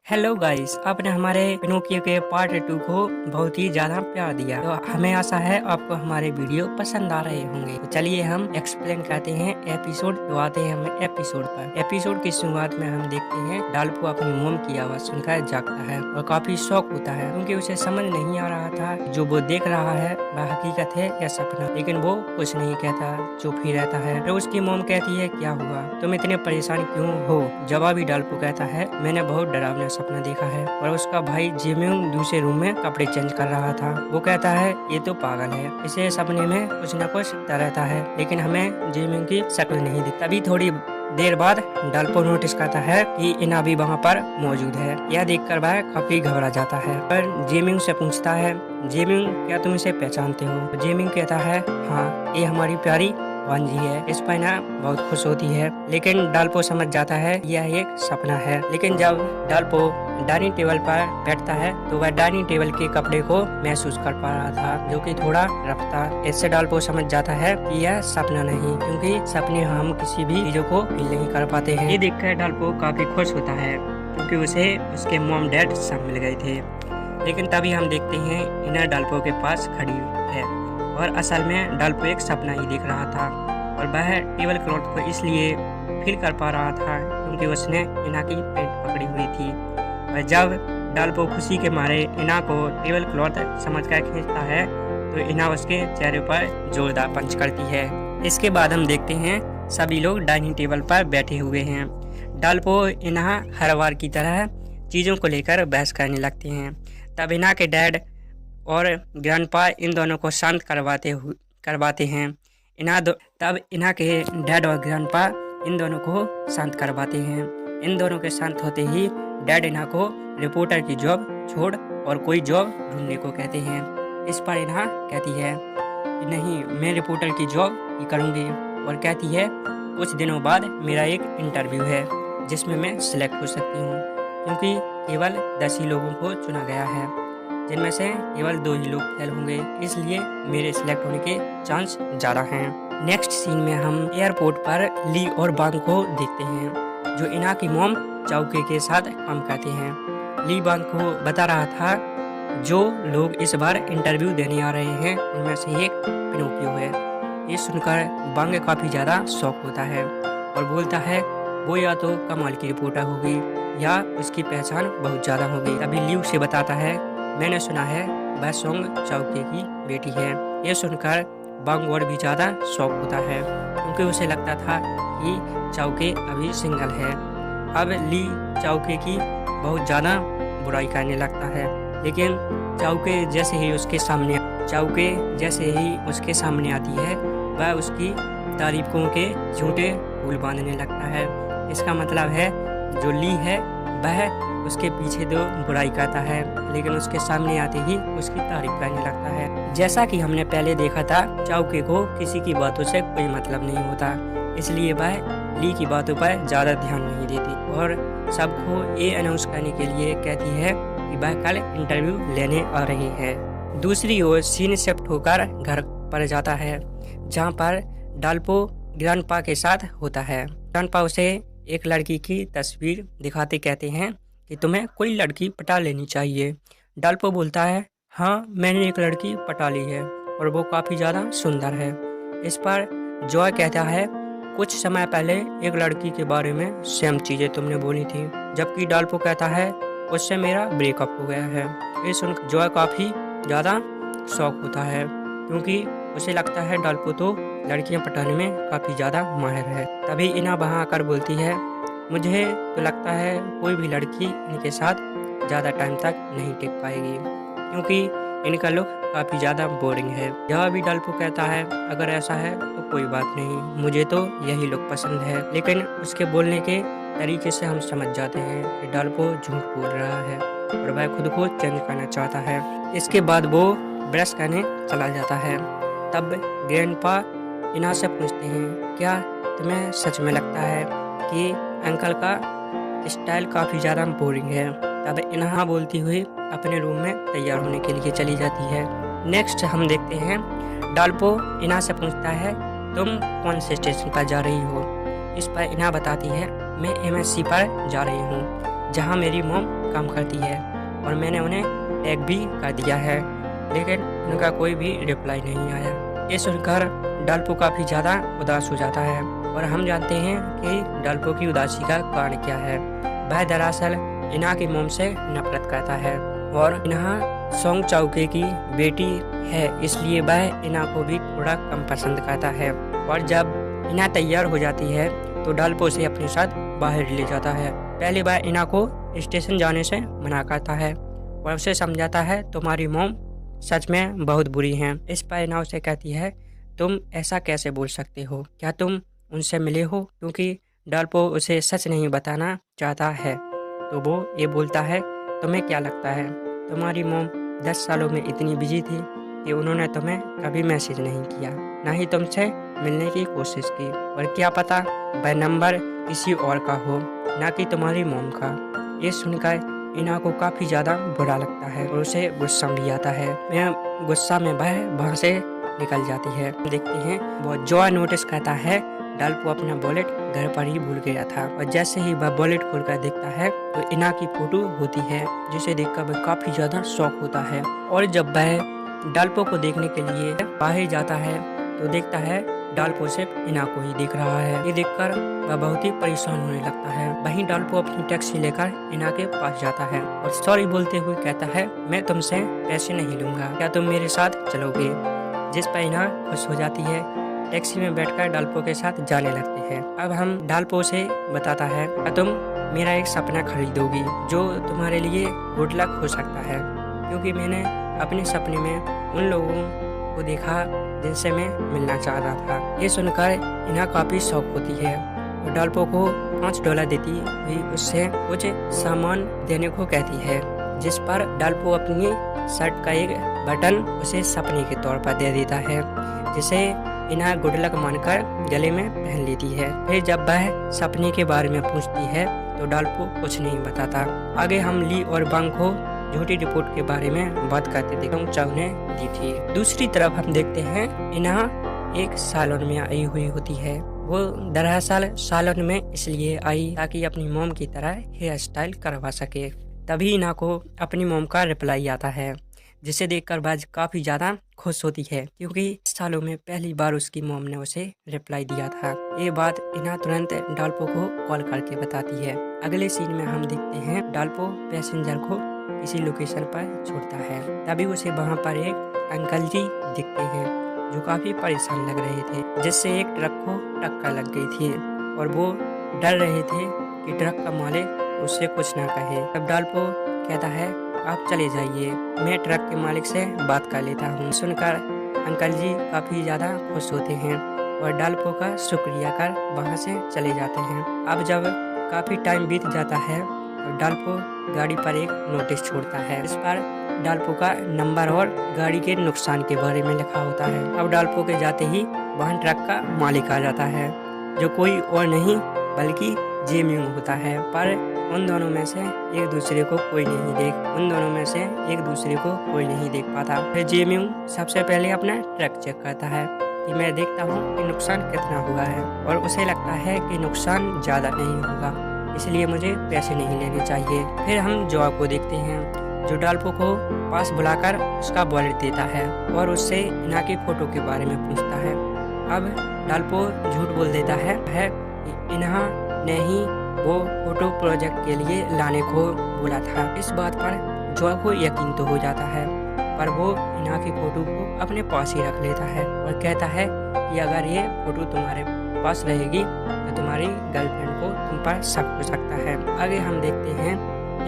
Hello guys, आपने हमारे Pinocchio के पार्ट 2 को बहुत ही ज्यादा प्यार दिया। तो हमें आशा है आपको हमारे वीडियो पसंद आ रहे होंगे। तो चलिए हम एक्सप्लेन करते हैं एपिसोड। तो आते हैं हम एपिसोड पर। एपिसोड की शुरुआत में हम देखते हैं डाल्पो अपनी मोम की आवाज सुनकर जागता है और काफी शौक होता है, क्योंकि उसे समझ नहीं आ रहा था जो वो देख रहा है वह हकीकत है या सपना। लेकिन वो कुछ नहीं कहता, चुप ही रहता है। फिर उसकी मोम कहती है, क्या हुआ, तुम इतने परेशान क्यों हो? जवाबी डाल्पो कहता है, मैंने बहुत डरावना सपना देखा है। और उसका भाई जिम्यूंग दूसरे रूम में कपड़े चेंज कर रहा था। वो कहता है, ये तो पागल है, इसे सपने में कुछ न कुछ रहता है, लेकिन हमें जिम्यूंग की शक्ल नहीं दिखती। तभी थोड़ी देर बाद डाल्पो नोटिस करता है कि इना भी वहाँ पर मौजूद है। यह देखकर वह काफी घबरा जाता है। पर जिम्यूंग से पूछता है, जिम्यूंग क्या तुम इसे पहचानते हो? जिम्यूंग कहता है, हाँ, ये हमारी प्यारी वांजी है। इस पर ना बहुत खुश होती है। लेकिन डाल्पो समझ जाता है यह एक सपना है। लेकिन जब डाल्पो डाइनिंग टेबल पर बैठता है तो वह डाइनिंग टेबल के कपड़े को महसूस कर पा रहा था, जो कि थोड़ा रफ था। इससे डाल्पो समझ जाता है कि यह सपना नहीं, क्योंकि सपने हम किसी भी चीजों को फील नहीं कर पाते हैं। ये देखकर डाल्पो काफी खुश होता है, क्योंकि उसे उसके मॉम डैड सब मिल गए थे। लेकिन तभी हम देखते हैं इना डाल्पो के पास खड़ी है, और असल में डाल्पो एक सपना ही देख रहा था। और वह टेबल क्लॉथ को इसलिए फील कर पा रहा था क्योंकि उसने इना की पेंट पकड़ी हुई थी। और जब डाल्पो खुशी के मारे इना को टेबल क्लॉथ समझकर खींचता है तो इना उसके चेहरे पर जोरदार पंच करती है। इसके बाद हम देखते हैं सभी लोग डाइनिंग टेबल पर बैठे हुए हैं। डाल्पो इना हर बार की तरह चीज़ों को लेकर बहस करने लगते हैं। तब इना के डैड और ग्रैंडपा इन दोनों को शांत करवाते हैं। तब इना के डैड और ग्रैंडपा इन दोनों को शांत करवाते हैं। इन दोनों के शांत होते ही डैड इना को रिपोर्टर की जॉब छोड़ और कोई जॉब ढूंढने को कहते हैं। इस पर इना कहती है, नहीं, मैं रिपोर्टर की जॉब ही करूँगी। और कहती है, कुछ दिनों बाद मेरा एक इंटरव्यू है जिसमें मैं सिलेक्ट हो सकती हूँ, क्योंकि केवल 10 ही लोगों को चुना गया है, जिनमें से केवल 2 ही लोग फेल होंगे, इसलिए मेरे सिलेक्ट होने के चांस ज़्यादा हैं। नेक्स्ट सीन में हम एयरपोर्ट पर ली और बांग को देखते हैं, जो इना की मॉम चाउके के साथ काम करते हैं। ली बांग को बता रहा था जो लोग इस बार इंटरव्यू देने आ रहे हैं उनमें से एक पिनोकियो है। ये सुनकर बांग काफ़ी ज़्यादा शॉक होता है और बोलता है, वो या तो कमाल की रिपोर्टर होगी या उसकी पहचान बहुत ज़्यादा होगी। अभी ली उसे बताता है, मैंने सुना है वह सोंग चाउके की बेटी है। ये सुनकर बांग और भी ज़्यादा शॉक होता है, क्योंकि उसे लगता था कि चाउके अभी सिंगल है। अब ली चाउके की बहुत ज़्यादा बुराई करने लगता है, लेकिन चाउके जैसे ही उसके सामने आती है वह उसकी तारीफों के झूठे फूल बांधने लगता है। इसका मतलब है जो ली है वह उसके पीछे तो बुराई करता है, लेकिन उसके सामने आते ही उसकी तारीफ करने लगता है। जैसा कि हमने पहले देखा था, चाउके को किसी की बातों से कोई मतलब नहीं होता, इसलिए वह ली की बातों पर ज़्यादा ध्यान नहीं देती और सबको ये अनाउंस करने के लिए कहती है कि वह कल इंटरव्यू लेने आ रही है। दूसरी ओर सीन शिफ्ट होकर घर पर जाता है, जहाँ पर डाल्पो ग्रैंडपा के साथ होता है। ग्रैंडपा उसे एक लड़की की तस्वीर दिखाते कहते हैं कि तुम्हें कोई लड़की पटा लेनी चाहिए। डाल्पो बोलता है, हाँ, मैंने एक लड़की पटा ली है और वो काफ़ी ज़्यादा सुंदर है। इस पर जॉय कहता है, कुछ समय पहले एक लड़की के बारे में सेम चीज़ें तुमने बोली थी। जबकि डाल्पो कहता है, उससे मेरा ब्रेकअप हो गया है। ये सुन जॉय काफ़ी ज़्यादा शौक होता है, क्योंकि उसे लगता है डाल्पो तो लड़कियां पटाने में काफ़ी ज़्यादा माहिर है। तभी इना वहाँ आकर बोलती है, मुझे तो लगता है कोई भी लड़की इनके साथ ज़्यादा टाइम तक नहीं टिक पाएगी, क्योंकि इनका लुक काफ़ी ज़्यादा बोरिंग है। यह भी डाल्पो कहता है, अगर ऐसा है तो कोई बात नहीं, मुझे तो यही लुक पसंद है। लेकिन उसके बोलने के तरीके से हम समझ जाते हैं कि डाल्पो झूठ बोल रहा है और वह खुद को चेंज करना चाहता है। इसके बाद वो ब्रश करने चला जाता है। तब ग्रैंडपा इना से पूछते हैं, क्या तुम्हें सच में लगता है कि अंकल का स्टाइल काफ़ी ज़्यादा बोरिंग है? तब इना बोलती हुई अपने रूम में तैयार होने के लिए चली जाती है। नेक्स्ट हम देखते हैं डाल्पो इना से पूछता है, तुम कौन से स्टेशन पर जा रही हो? इस पर इना बताती है, मैं MSC पर जा रही हूँ। जहाँ मेरी मॉम काम करती है और मैंने उन्हें टैग भी कर दिया है, लेकिन उनका कोई भी रिप्लाई नहीं आया। ये सुनकर डाल्पो काफ़ी ज़्यादा उदास हो जाता है और हम जानते हैं कि डाल्पो की उदासी का कारण क्या है। वह दरअसल इना की मॉम से नफरत करता है और इना सोंग चाउके की बेटी है, इसलिए वह इना को भी थोड़ा कम पसंद करता है। और जब इना तैयार हो जाती है तो डाल्पो उसे अपने साथ बाहर ले जाता है। पहली बार इना को स्टेशन जाने से मना करता है और उसे समझाता है तुम्हारी मॉम सच में बहुत बुरी हैं। इस पर इना उसे कहती है तुम ऐसा कैसे बोल सकते हो, क्या तुम उनसे मिले हो? क्योंकि डाल्पो उसे सच नहीं बताना चाहता है तो वो ये बोलता है तुम्हें क्या लगता है तुम्हारी मॉम 10 सालों में इतनी बिजी थी कि उन्होंने तुम्हें कभी मैसेज नहीं किया, ना ही तुमसे मिलने की कोशिश की, और क्या पता वह नंबर किसी और का हो, ना कि तुम्हारी मॉम का। ये सुनकर इना को काफ़ी ज़्यादा बुरा लगता है और उसे गुस्सा भी आता है। मैं गुस्सा में वह वहाँ से निकल जाती है। देखते हैं वो जो नोटिस करता है डाल्पो अपना वॉलेट घर पर ही भूल गया था और जैसे ही वह वॉलेट खोलकर देखता है तो इना की फोटो होती है, जिसे देखकर वह काफ़ी ज़्यादा शॉक होता है। और जब वह डाल्पो को देखने के लिए बाहर जाता है तो देखता है डाल्पो सिर्फ इना को ही देख रहा है। ये देखकर वह बहुत ही परेशान होने लगता है। वहीं डाल्पो अपनी टैक्सी लेकर इना के पास जाता है और सॉरी बोलते हुए कहता है मैं तुमसे पैसे नहीं लूंगा, क्या तुम मेरे साथ चलोगे? जिस पर इना खुश हो जाती है। टैक्सी में बैठकर डाल्पो के साथ जाने लगते हैं। अब हम डाल्पो से बताता है क्या तुम मेरा एक सपना खरीदोगी जो तुम्हारे लिए गुड लक हो सकता है, क्योंकि मैंने अपने सपने में उन लोगों को देखा जिनसे मैं मिलना चाह रहा था। ये सुनकर इना काफ़ी शौक होती है और डाल्पो को $5 देती हुई उससे कुछ सामान देने को कहती है, जिस पर डाल्पो अपनी शर्ट का एक बटन उसे सपने के तौर पर दे देता है, जिसे इना गुड लक मानकर गले में पहन लेती है। फिर जब वह सपने के बारे में पूछती है तो डाल्पो कुछ नहीं बताता। आगे हम ली और बांग को झूठी रिपोर्ट के बारे में बात करते थे सोंग चाउ ने दी थी। दूसरी तरफ हम देखते हैं इना एक सैलून में आई हुई होती है। वो दरअसल सैलून में इसलिए आई ताकि अपनी मॉम की तरह हेयर स्टाइल करवा सके। तभी इना को अपनी मॉम का रिप्लाई आता है, जिसे देखकर बाज काफ़ी ज़्यादा खुश होती है, क्योंकि सालों में पहली बार उसकी मॉम ने उसे रिप्लाई दिया था। ये बात इना तुरंत डाल्पो को कॉल करके बताती है। अगले सीन में हम देखते हैं डाल्पो पैसेंजर को किसी लोकेशन पर छोड़ता है। तभी उसे वहाँ पर एक अंकल जी दिखते हैं जो काफ़ी परेशान लग रहे थे, जिससे एक ट्रक को टक्कर लग गई थी और वो डर रहे थे कि ट्रक का मालिक उससे कुछ ना कहे। तब डाल्पो कहता है आप चले जाइए, मैं ट्रक के मालिक से बात कर लेता हूँ। सुनकर अंकल जी काफ़ी ज़्यादा खुश होते हैं और डाल्पो का शुक्रिया कर वहाँ से चले जाते हैं। अब जब काफ़ी टाइम बीत जाता है तो डाल्पो गाड़ी पर एक नोटिस छोड़ता है। इस पर डाल्पो का नंबर और गाड़ी के नुकसान के बारे में लिखा होता है। अब डाल्पो के जाते ही वहाँ ट्रक का मालिक आ जाता है, जो कोई और नहीं बल्कि जेम्यूंग होता है। पर उन दोनों में से एक दूसरे को कोई नहीं देख पाता। फिर जेम्यूंग सबसे पहले अपना ट्रक चेक करता है कि मैं देखता हूँ कि नुकसान कितना हुआ है, और उसे लगता है कि नुकसान ज़्यादा नहीं होगा, इसलिए मुझे पैसे नहीं लेने चाहिए। फिर हम जॉ को देखते हैं जो डाल्पो को पास बुलाकर उसका वॉलेट देता है और उससे इना की फोटो के बारे में पूछता है। अब डाल्पो झूठ बोल देता है इना ने ही वो फोटो प्रोजेक्ट के लिए लाने को बोला था। इस बात पर जॉ को यकीन तो हो जाता है, पर वो इना की फोटो को अपने पास ही रख लेता है और कहता है कि अगर ये फोटो तुम्हारे पास रहेगी तो तुम्हारी गर्लफ्रेंड को तुम पर शक हो सकता है। आगे हम देखते हैं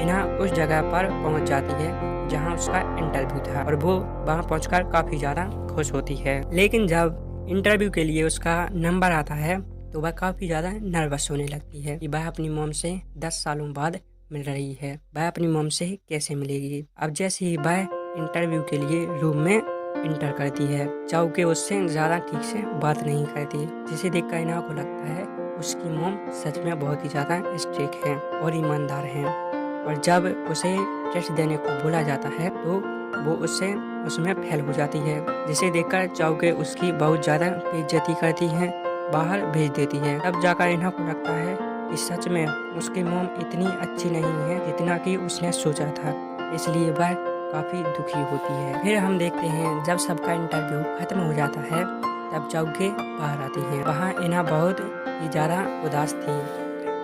इना उस जगह पर पहुंच जाती है जहां उसका इंटरव्यू था और वो वहां पहुंचकर काफ़ी ज़्यादा खुश होती है। लेकिन जब इंटरव्यू के लिए उसका नंबर आता है तो वह काफ़ी ज़्यादा नर्वस होने लगती है कि वह अपनी मॉम से 10 सालों बाद मिल रही है। वह अपनी मॉम से कैसे मिलेगी? अब जैसे ही वह इंटरव्यू के लिए रूम में इंटर करती है, चाउ के उससे ज़्यादा ठीक से बात नहीं करती, जिसे देखकर इना को लगता है उसकी मॉम सच में बहुत ही ज़्यादा स्ट्रिक्ट है और ईमानदार है। और जब उसे टेस्ट देने को बोला जाता है तो वो उसमें फेल हो जाती है, जिसे देखकर चाउ के उसकी बहुत ज़्यादा बेइज्जती करती है, बाहर भेज देती है। तब जाकर इना को लगता है कि सच में उसकी मॉम इतनी अच्छी नहीं है जितना कि उसने सोचा था, इसलिए वह काफ़ी दुखी होती है। फिर हम देखते हैं जब सबका इंटरव्यू खत्म हो जाता है तब चाउके बाहर आती है। वहाँ इना बहुत ही ज़्यादा उदास थी।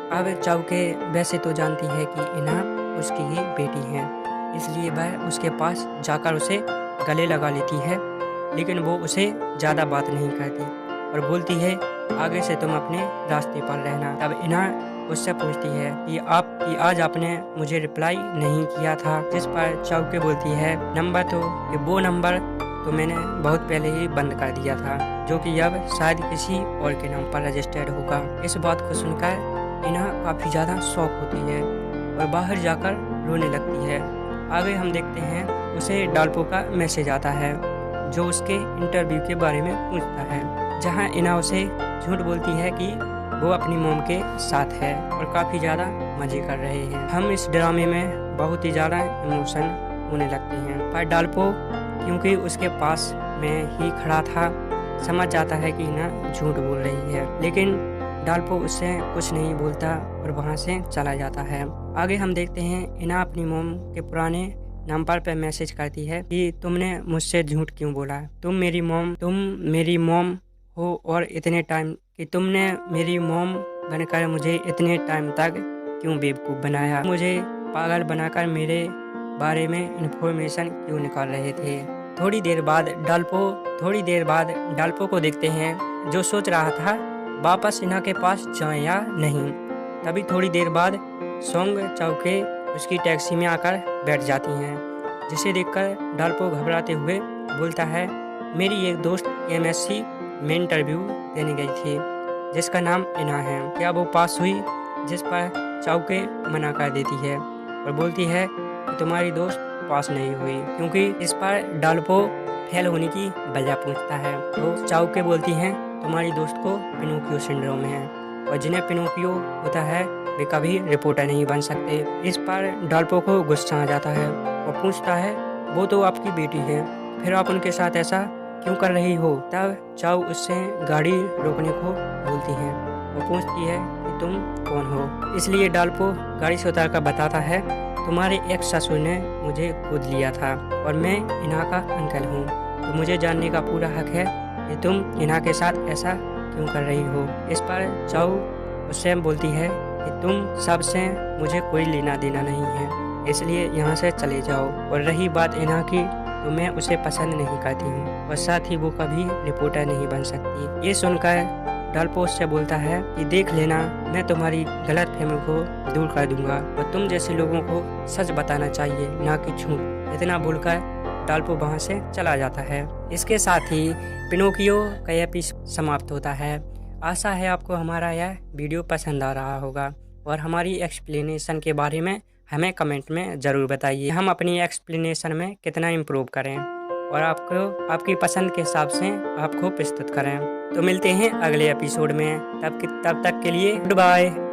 अब चाउके वैसे तो जानती है कि इना उसकी ही बेटी है, इसलिए वह उसके पास जाकर उसे गले लगा लेती है, लेकिन वो उसे ज़्यादा बात नहीं करती और बोलती है आगे से तुम अपने रास्ते पर रहना। तब इना उससे पूछती है कि आज आपने मुझे रिप्लाई नहीं किया था, जिस पर चाउके बोलती है नंबर तो कि वो नंबर तो मैंने बहुत पहले ही बंद कर दिया था, जो कि अब शायद किसी और के नाम पर रजिस्टर्ड होगा। इस बात को सुनकर इना काफ़ी ज़्यादा शौक होती है और बाहर जाकर रोने लगती है। आगे हम देखते हैं उसे डाल्पो का मैसेज आता है जो उसके इंटरव्यू के बारे में पूछता है, जहां इना उसे झूठ बोलती है कि वो अपनी मॉम के साथ है और काफ़ी ज़्यादा मज़े कर रहे हैं। हम इस ड्रामे में बहुत ही ज़्यादा इमोशन होने लगते हैं, पर डाल्पो क्योंकि उसके पास में ही खड़ा था समझ जाता है कि इना झूठ बोल रही है, लेकिन डाल्पो उससे कुछ नहीं बोलता और वहाँ से चला जाता है। आगे हम देखते हैं इना अपनी मॉम के पुराने नंबर पर मैसेज करती है कि तुमने मुझसे झूठ क्यों बोला, तुम मेरी मॉम हो और इतने टाइम कि तुमने मेरी मॉम बनकर मुझे इतने टाइम तक क्यों बेवकूफ़ बनाया, मुझे पागल बनाकर मेरे बारे में इंफॉर्मेशन क्यों निकाल रहे थे। थोड़ी देर बाद डाल्पो को देखते हैं जो सोच रहा था वापस इना के पास जाए या नहीं। तभी थोड़ी देर बाद सोंग चाउके उसकी टैक्सी में आकर बैठ जाती हैं, जिसे देखकर डाल्पो घबराते हुए बोलता है मेरी एक दोस्त MSc में इंटरव्यू देने गई थी जिसका नाम इना है, क्या वो पास हुई, जिस पर चाउके मना कर देती है और बोलती है कि तुम्हारी दोस्त पास नहीं हुई, क्योंकि इस पर डाल्पो फेल होने की वजह पूछता है। तो चाउके बोलती हैं तुम्हारी दोस्त को पिनोकियो सिंड्रोम है और जिन्हें पिनोकियो होता है वे कभी रिपोर्टर नहीं बन सकते। इस पर डाल्पो को गुस्सा आ जाता है और पूछता है वो तो आपकी बेटी है, फिर आप उनके साथ ऐसा क्यों कर रही हो। तब चाउ उससे गाड़ी रोकने को बोलती है और पूछती है कि तुम कौन हो। इसलिए डाल्पो गाड़ी से उतार कर बताता है तुम्हारे एक्स ससुर ने मुझे गोद लिया था और मैं इना का अंकल हूँ, तो मुझे जानने का पूरा हक है कि तुम इना के साथ ऐसा क्यों कर रही हो। इस पर चाउ उससे बोलती है कि तुम सबसे मुझे कोई लेना देना नहीं है, इसलिए यहाँ से चले जाओ। और रही बात इना की, तो मैं उसे पसंद नहीं करती हूँ और साथ ही वो कभी रिपोर्टर नहीं बन सकती। ये सुनकर डाल्पो उससे बोलता है कि देख लेना मैं तुम्हारी गलत फहमी को दूर कर दूंगा और तुम जैसे लोगों को सच बताना चाहिए, ना कि झूठ। इतना बोलकर डाल्पो वहाँ से चला जाता है। इसके साथ ही पिनोकियो का एपिसोड समाप्त होता है। आशा है आपको हमारा यह वीडियो पसंद आ रहा होगा और हमारी एक्सप्लेनेशन के बारे में हमें कमेंट में ज़रूर बताइए, हम अपनी एक्सप्लेनेशन में कितना इम्प्रूव करें और आपको आपकी पसंद के हिसाब से आपको प्रस्तुत करें। तो मिलते हैं अगले एपिसोड में, तब तक के लिए गुड बाय।